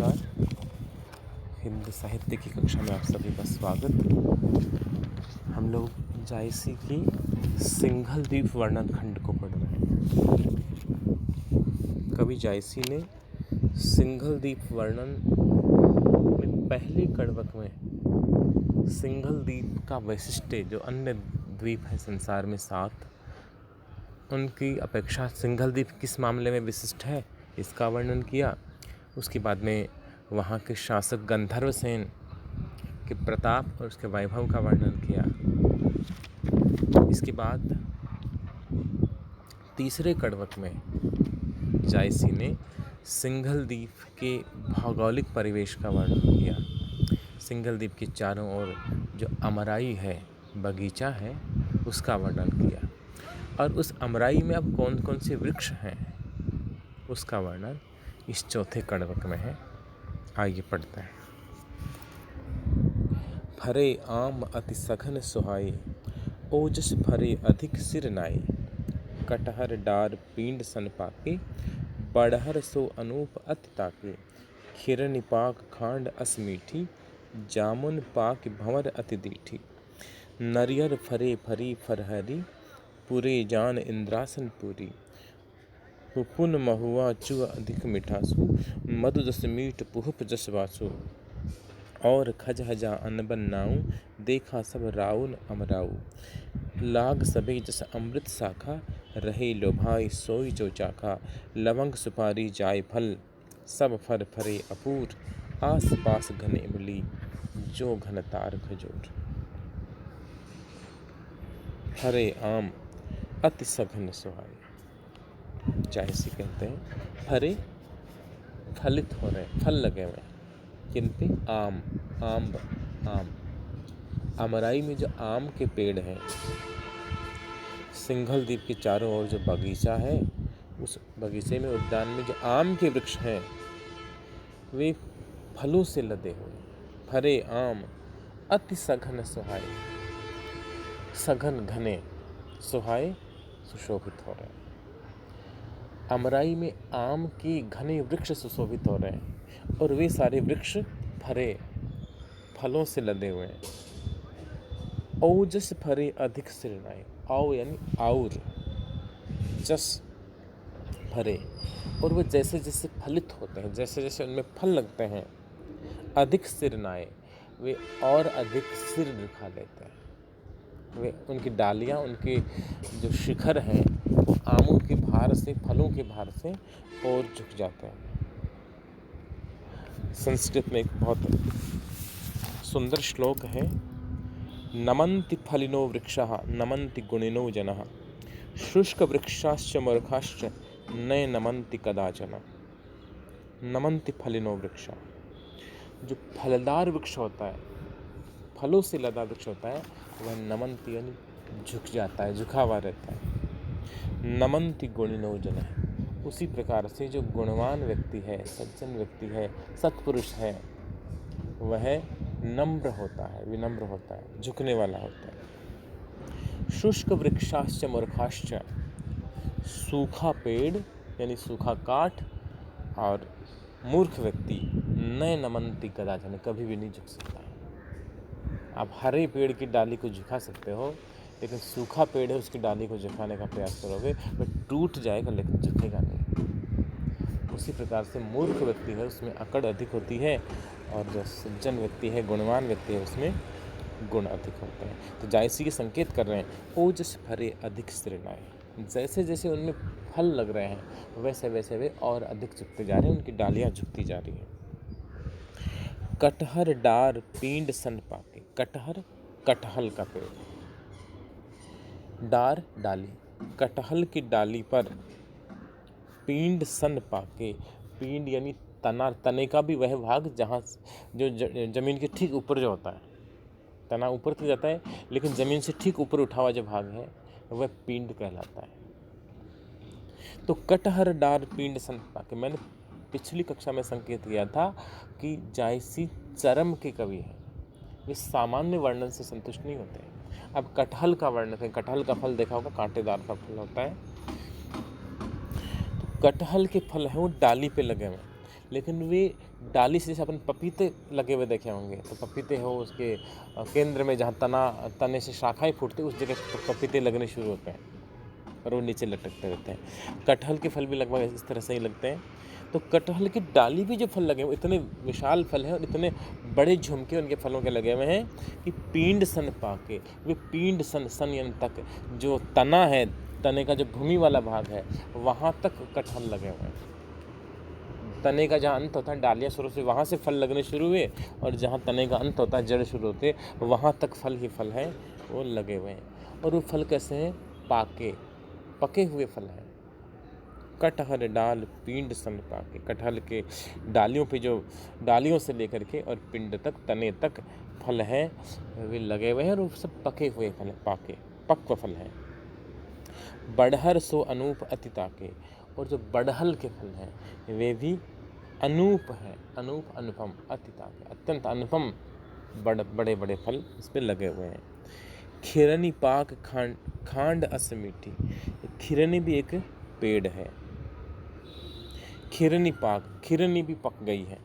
नमस्कार। हिंदी साहित्य की कक्षा में आप सभी का स्वागत। हम लोग जायसी की सिंघल द्वीप वर्णन खंड को पढ़ रहे हैं। कवि जायसी ने सिंघल द्वीप वर्णन में पहले कड़वक में सिंघल द्वीप का वैशिष्ट्य, जो अन्य द्वीप है संसार में 7, उनकी अपेक्षा सिंघल द्वीप किस मामले में विशिष्ट है इसका वर्णन किया। उसके बाद में वहाँ के शासक गंधर्वसेन के प्रताप और उसके वैभव का वर्णन किया। इसके बाद तीसरे कड़वक में जायसी ने सिंघल द्वीप के भौगोलिक परिवेश का वर्णन किया। सिंघल द्वीप के चारों ओर जो अमराई है, बगीचा है, उसका वर्णन किया। और उस अमराई में अब कौन कौन से वृक्ष हैं उसका वर्णन इस चौथे कड़वक में है। आइए पढ़ते हैं। फरे आम अति सघन सुहाई, ओजस फरे अधिक सिर नाई। कटहर डार पींड सन पाके, बड़हर सो अनूप अति ताके। खिरनि पाक खांड अस मीठी, जामुन पाक भंवर अति दीठी। नरियर फरे फरी फरहरी, पुरे जान इंद्रासन पूरी। पुन महुआ चुआ अधिक मिठासु, मधु जस मीठ पुहप जस वासु। और खजहजा अनबन नाऊ, देखा सब राउन अमराऊ। लाग सबे जस अमृत शाखा, रहे लोभाई सोई जो चाखा। लवंग सुपारी जायफल, सब फर फरे अपूर। आस पास घने इमली, जो घन तार खजूर। फरे आम अति सघन सुहाई। जायसी कहते हैं फरे फलित हो रहे, फल लगे हुए, किन पे? आम, आम। अमराई में जो आम के पेड़ हैं, सिंघल द्वीप के चारों ओर जो बगीचा है, उस बगीचे में, उद्यान में जो आम के वृक्ष हैं वे फलों से लदे हुए। फरे आम अति सघन सुहाए, सघन घने, सुहाए सुशोभित हो रहे। अमराई में आम के घने वृक्ष सुशोभित हो रहे हैं और वे सारे वृक्ष फरे, फलों से लदे हुए हैं। औजस फरे अधिक सिर नाई, औ यानी और, जस फरे, और वो जैसे जैसे फलित होते हैं, जैसे जैसे उनमें फल लगते हैं, अधिक सिर नाए, वे और अधिक सिर दिखा लेते हैं। वे उनकी डालियाँ, उनके जो शिखर हैं, वो आमों के भार से, फलों के भार से और झुक जाते हैं। संस्कृत में एक बहुत सुंदर श्लोक है, नमन्ति फलिनो वृक्षः नमन्ति गुणिनो जनः, शुष्क वृक्षाश्च मूर्खाश्च न नमन्ति कदाचन। नमन्ति फलिनो वृक्षः, जो फलदार वृक्ष होता है, फलों से लदा वृक्ष होता है, वह नमन्ति यानी झुक जाता है, झुका हुआ रहता है। नमन्ति गुणिनो जनः, उसी प्रकार से जो गुणवान व्यक्ति है, सज्जन व्यक्ति है, सत्पुरुष है, वह नम्र होता है, विनम्र होता है, झुकने वाला होता है। शुष्क वृक्षाश्च मूर्खाश्च, सूखा पेड़ यानी सूखा काठ और मूर्ख व्यक्ति न नमन्ति कदाचन, कभी भी नहीं झुक सकता है। आप हरे पेड़ की डाली को झुका सकते हो, लेकिन सूखा पेड़ है, उसकी डाली को झुकाने का प्रयास करोगे वह टूट जाएगा, लेकिन झुकेगा नहीं। उसी प्रकार से मूर्ख व्यक्ति है, उसमें अकड़ अधिक होती है, और जो सज्जन व्यक्ति है, गुणवान व्यक्ति है, उसमें गुण अधिक होते हैं। तो जायसी के संकेत कर रहे हैं, ओजस फरे अधिक सृणाए, जैसे जैसे उनमें फल लग रहे हैं वैसे वैसे वे और अधिक झुकते जा रहे हैं, उनकी डालियाँ झुकती जा रही हैं। कटहर डार पींड सन पाके, कटहर कटहल का पेड़, डार डाली, कटहल की डाली पर पींड सन पाके, पींड यानी तना, तने का भी वह भाग जहाँ जो जमीन के ठीक ऊपर जो होता है, तना ऊपर तक जाता है लेकिन जमीन से ठीक ऊपर उठा हुआ जो भाग है वह पींड कहलाता है। तो कटहर डार पींड सन पाके, मैंने पिछली कक्षा में संकेत किया था कि जायसी चरम के कवि हैं, वे सामान्य वर्णन से संतुष्ट नहीं होते हैं। अब कटहल का वर्णन है, कटहल का फल देखा होगा, कांटेदार का फल होता है। तो कटहल के फल हैं वो डाली पे लगे हुए, लेकिन वे डाली से, जैसे अपन पपीते लगे हुए देखे होंगे, तो पपीते हो उसके केंद्र में जहाँ तने से शाखाएं फूटती, उस जगह पपीते लगने शुरू होते हैं और वो नीचे लटकते रहते हैं। कटहल के फल भी लगभग इस तरह से ही लगते हैं। तो कटहल की डाली भी जो फल लगे हुए, इतने विशाल फल हैं और इतने बड़े झुमके उनके फलों के लगे हुए हैं कि पिंड सन पाके, वे पिंड सन यानी तक, जो तना है, तने का जो भूमि वाला भाग है, वहाँ तक कटहल लगे हुए हैं। तने का जहाँ अंत होता है, डालियाँ शुरू से वहाँ से फल लगने शुरू हुए, और जहाँ तने का अंत होता है, जड़ शुरू होते, वहाँ तक फल ही फल हैं वो लगे हुए हैं। और वो फल कैसे हैं? पके हुए फल हैं। कटहल डाल पिंड सन पाके, कटहल के डालियों पे, जो डालियों से लेकर के और पिंड तक, तने तक फल हैं वे लगे हुए हैं, और वो सब पके हुए फल हैं, पक्व फल हैं। बड़हर सो अनूप अति ताके, और जो बड़हल के फल हैं वे भी अनूप हैं, अनुपम, अति ताके, अत्यंत अनुपम बड़े बड़े फल इस पर लगे हुए हैं। खिरनी पाक खांड अस मीठी, खिरनी भी एक पेड़ है। खिरनी पाक, खिरनी भी पक गई है,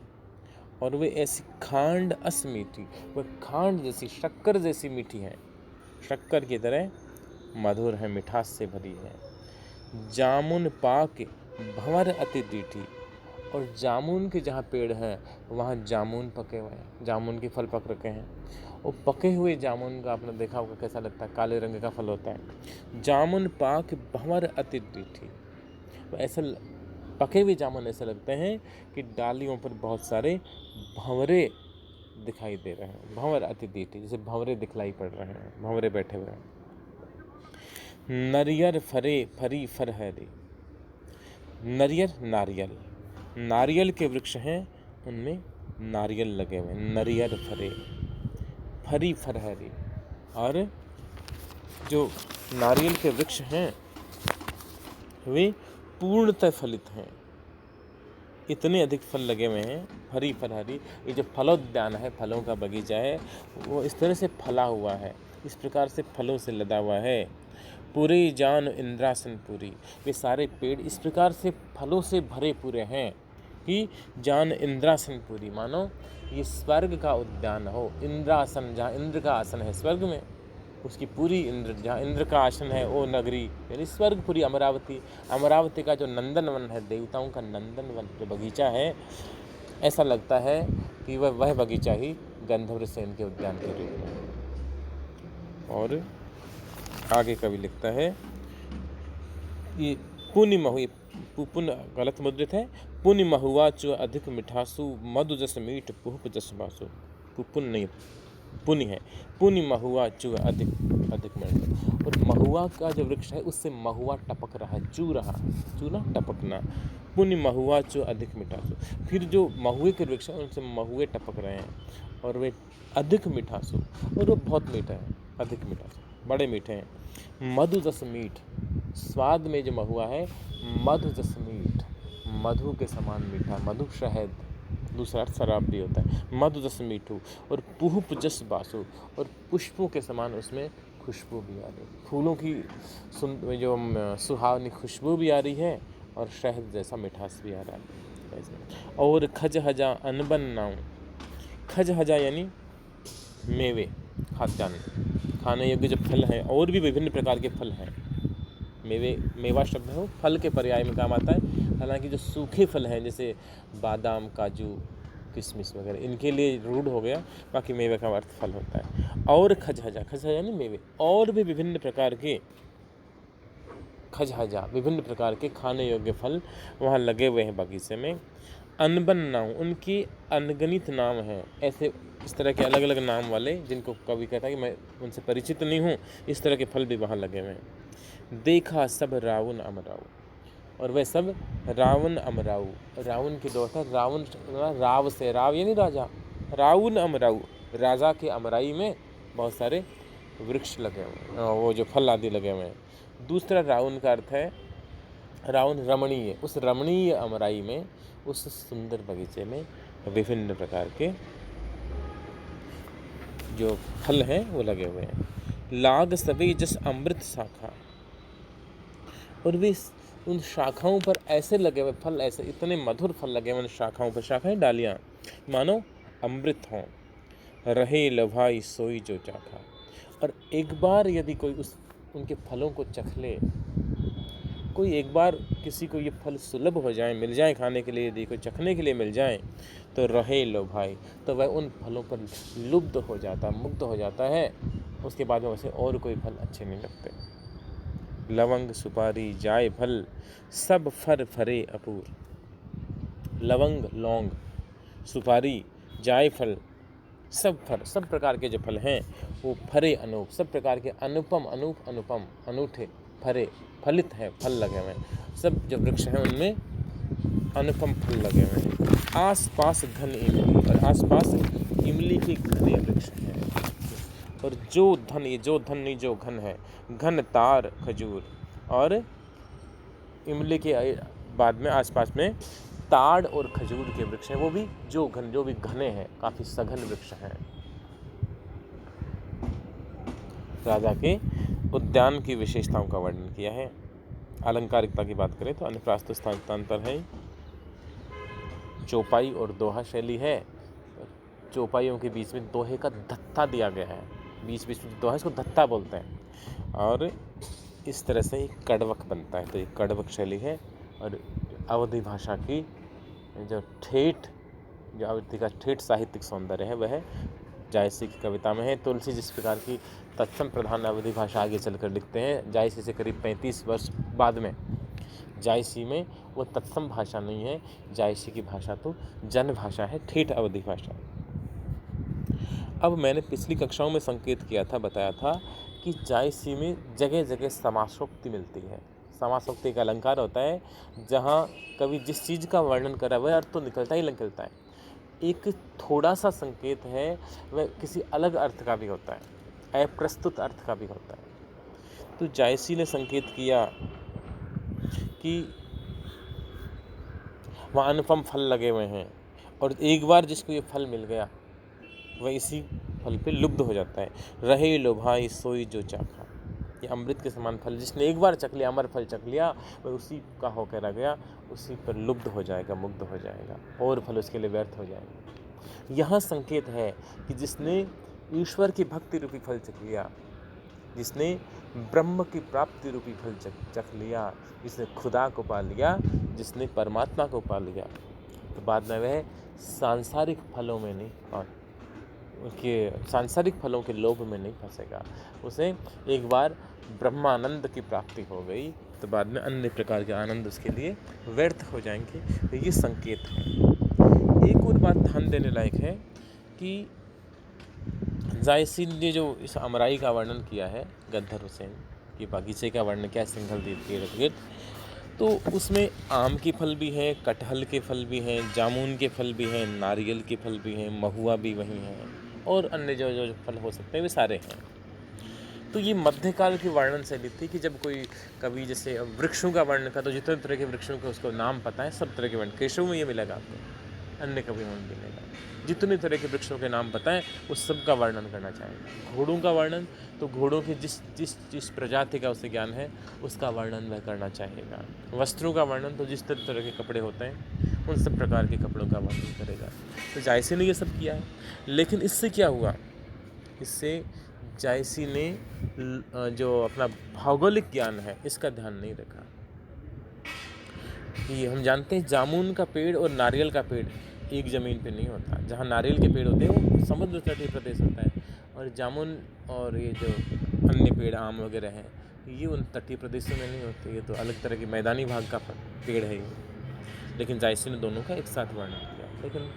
और वे ऐसी खांड अस मीठी, वह खांड जैसी, शक्कर जैसी मीठी है, शक्कर की तरह मधुर है, मिठास से भरी है। जामुन पाक भंवर अति तीठी, और जामुन के जहाँ पेड़ है वहाँ जामुन पके हुए हैं, जामुन के फल पक रखे हैं। और पके हुए जामुन का आपने देखा होगा कैसा लगता है, काले रंग का फल होता है। जामुन पाक भंवर अति तीठी, तो ऐसा पके हुए जामुन ऐसे लगते हैं कि डालियों पर बहुत सारे भंवरे दिखाई दे रहे हैं। भंवर अति तीठी, जैसे भंवरे दिखलाई पड़ रहे हैं, भंवरे बैठे हुए हैं। नरियर फरी फर है रे, नरियर नारियल, नारियल के वृक्ष हैं, उनमें नारियल लगे हुए हैं। नरियर फरी फर है रे, और जो नारियल के वृक्ष हैं वे पूर्णतः फलित हैं, इतने अधिक फल लगे हुए हैं। फरी फरहरी, ये जो फलोद्यान है, फलों का बगीचा है, वो इस तरह से फला हुआ है, इस प्रकार से फलों से लदा हुआ है। पूरी जान इंद्रासन पूरी, वे सारे पेड़ इस प्रकार से फलों से भरे पूरे हैं कि जान इंद्रासन पूरी, मानो ये स्वर्ग का उद्यान हो। इंद्रासन, जहाँ इंद्र का आसन है स्वर्ग में, उसकी पूरी इंद्र, जहाँ इंद्र का आसन है वो नगरी, यानी स्वर्गपुरी अमरावती। अमरावती का जो नंदनवन है, देवताओं का नंदनवन जो बगीचा है, ऐसा लगता है कि वह बगीचा ही गंधर्व सेन के उद्यान के रूप में। और आगे कवि लिखता है, ये पुण्य महु, पुण्य गलत मुद्रित है, पुण्य महुआ चो अधिक मिठासु, मधु जस मीठ पुष्प जस बासु। पुण्य नहीं, पुण्य है, पुण्य महुआ चू अधिक मिठासु, और महुआ का जो वृक्ष है उससे महुआ टपक रहा है, चूना टपकना। पुण्य महुआ चो अधिक मिठासु, फिर जो महुए के वृक्ष है उनसे महुए टपक रहे हैं, और वे अधिक मिठासु, और वो बहुत मीठा है, अधिक मिठासु, बड़े मीठे हैं। मधु जस मीठ, स्वाद में जो महुआ है मधु जस मीठ, मधु के समान मीठा, मधु शहद, दूसरा अर्थ शराब भी होता है। मधु जस मीठू, और पुष्प जस बासु, और पुष्पों के समान उसमें खुशबू भी आ रही, फूलों की जो सुहावनी खुशबू भी आ रही है, और शहद जैसा मिठास भी आ रहा है। और खजहजा अनबन नाऊ, खजहजा यानी मेवे, खाद्यान्न, खाने योग्य जो फल हैं, और भी विभिन्न प्रकार के फल हैं। मेवा शब्द है वो फल के पर्याय में काम आता है। हालांकि जो सूखे फल हैं जैसे बादाम, काजू, किशमिश वगैरह, इनके लिए रूढ़ हो गया, बाकी मेवे का अर्थ फल होता है। और खजहजा यानी मेवे, और भी विभिन्न प्रकार के खजहजा, विभिन्न प्रकार के खाने योग्य फल वहाँ लगे हुए हैं बगीचे में। अनबन नाम, उनकी अनगणित नाम हैं, ऐसे इस तरह के अलग अलग नाम वाले, जिनको कवि कहता है कि मैं उनसे परिचित नहीं हूँ, इस तरह के फल भी वहाँ लगे हुए हैं। देखा सब रावण अमराऊ, और वह सब रावण अमराऊ, रावण की दो था, रावण राव से, राव यानी राजा, रावण अमराऊ, राजा के अमराई में बहुत सारे वृक्ष लगे हुए हैं, वो जो फल आदि लगे हुए हैं। दूसरा रावण का अर्थ है रावण रमणीय, उस रमणीय अमराई में, उस सुंदर बगीचे में विभिन्न प्रकार के जो फल हैं वो लगे हुए हैं। लाग सभी जस अमृत शाखा, और वे उन शाखाओं पर ऐसे लगे हुए फल, ऐसे इतने मधुर फल लगे हुए उन शाखाओं पर, शाखाएं डालियाँ मानो अमृत हों, रहे लभाई सोई जो चाखा। और एक बार यदि कोई उनके फलों को चख ले, कोई एक बार किसी को ये फल सुलभ हो जाए, मिल जाए खाने के लिए, यदि कोई चखने के लिए मिल जाए, तो रहे लो भाई, तो वह उन फलों पर लुब्ध हो जाता, मुग्ध हो जाता है। उसके बाद में वैसे और कोई फल अच्छे नहीं लगते। लवंग सुपारी जाय फल, सब फर फरे अपूर। लवंग लौंग, सुपारी, जायफल, सब फल, सब प्रकार के जो फल हैं वो फरे अनूप, सब प्रकार के अनुपम अनुपम अनूठे फरे फलित हैं, फल लगे हुए हैं। सब जो वृक्ष हैं उनमें अनुपम फल लगे हुए हैं। आस पास घन इमली, और आस पास इमली के घने वृक्ष हैं। और जो धन, ये जो धन नहीं जो घन है, घन तार खजूर, और इमली के बाद में आसपास में ताड़ और खजूर के वृक्ष हैं, वो भी जो भी घने हैं, काफ़ी सघन वृक्ष हैं। राजा के उद्यान की विशेषताओं का वर्णन किया है। अलंकारिकता की बात करें तो अनुप्रास्थ स्थानांतर है, चौपाई और दोहा शैली है। चौपाइयों के बीच में दोहे का धत्ता दिया गया है, बीच बीच में दोहा, इसको धत्ता बोलते हैं, और इस तरह से एक कड़वक बनता है। तो ये कड़वक शैली है। और अवधी भाषा की जो अवधी का ठेठ साहित्यिक सौंदर्य है वह जायसी की कविता में है। तुलसी जिस प्रकार की तत्सम प्रधान अवधी भाषा आगे चलकर लिखते हैं, जायसी से करीब 35 वर्ष बाद में, जायसी में वो तत्सम भाषा नहीं है, जायसी की भाषा तो जन भाषा है, ठेठ अवधी भाषा। अब मैंने पिछली कक्षाओं में संकेत किया था, बताया था कि जायसी में जगह जगह समासोक्ति मिलती है। समासोक्ति का अलंकार होता है जहाँ कवि जिस चीज़ का वर्णन कर रहा है वह अर्थ तो निकलता ही निकलता है, एक थोड़ा सा संकेत है वह किसी अलग अर्थ का भी होता है, अप्रस्तुत अर्थ का भी होता है। तो जायसी ने संकेत किया कि वहाँ अनुपम फल लगे हुए हैं, और एक बार जिसको ये फल मिल गया वह इसी फल पे लुब्ध हो जाता है। रहे लो भाई सोई जो चाखा, ये अमृत के समान फल जिसने एक बार चख लिया, अमर फल चख लिया, वह उसी का होकर रह गया, उसी पर लुब्ध हो जाएगा, मुग्ध हो जाएगा, और फल उसके लिए व्यर्थ हो जाएगा। यहाँ संकेत है कि जिसने ईश्वर की भक्ति रूपी फल चख लिया, जिसने ब्रह्म की प्राप्ति रूपी फल चख लिया, जिसने खुदा को पा लिया, जिसने परमात्मा को पा लिया, तो बाद में वह सांसारिक फलों में नहीं, और उसके सांसारिक फलों के लोभ में नहीं फंसेगा। उसे एक बार ब्रह्मानंद की प्राप्ति हो गई तो बाद में अन्य प्रकार के आनंद उसके लिए व्यर्थ हो जाएंगे। तो ये संकेत है। एक और बात ध्यान देने लायक है कि जायसी ने जो इस अमराई का वर्णन किया है, गद्दर हुसैन के बागीचे का वर्णन किया, सिंघल द्वीप के इर्द गिर्द, तो उसमें आम के फल भी हैं, कटहल के फल भी हैं, जामुन के फल भी हैं, नारियल के फल भी हैं, महुआ भी वहीं हैं, और अन्य जो जो फल हो सकते हैं वे सारे हैं। तो ये मध्यकाल की वर्णन शैली थी कि जब कोई कवि जैसे वृक्षों का वर्णन का, तो जितने तरह के वृक्षों के उसको नाम पता है, सब तरह के वर्णन केशव में ये मिलेगा आपको, अन्य कवियों में मिलेगा, जितने तरह के वृक्षों के नाम पता है उस सब का वर्णन करना चाहेगा। घोड़ों का वर्णन, तो घोड़ों के जिस प्रजाति का उसे ज्ञान है उसका वर्णन वह करना चाहेगा। वस्त्रों का वर्णन, तो जिस तरह के कपड़े होते हैं उन सब प्रकार के कपड़ों का वर्णन करेगा। तो जायसी ने ये सब किया है। लेकिन इससे क्या हुआ, इससे जायसी ने जो अपना भौगोलिक ज्ञान है इसका ध्यान नहीं रखा। कि हम जानते हैं जामुन का पेड़ और नारियल का पेड़ एक ज़मीन पे नहीं होता। जहाँ नारियल के पेड़ होते हैं वो समुद्र तटीय प्रदेश होता है, और जामुन और ये जो अन्य पेड़ आम वगैरह हैं ये उन तटीय प्रदेशों में नहीं होते, ये तो अलग तरह के मैदानी भाग का पेड़ है ये। लेकिन जायसी ने दोनों का एक साथ वर्णन किया। लेकिन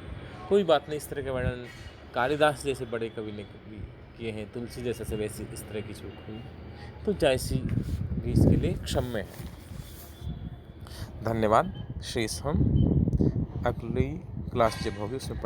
कोई बात नहीं, इस तरह के वर्णन कालिदास जैसे बड़े कवि ने किए हैं, तुलसी जैसे से वैसी इस तरह की चूक हुई, तो जायसी भी इसके लिए क्षम्य है। धन्यवाद। शेष हम अगली क्लास जब होगी उसमें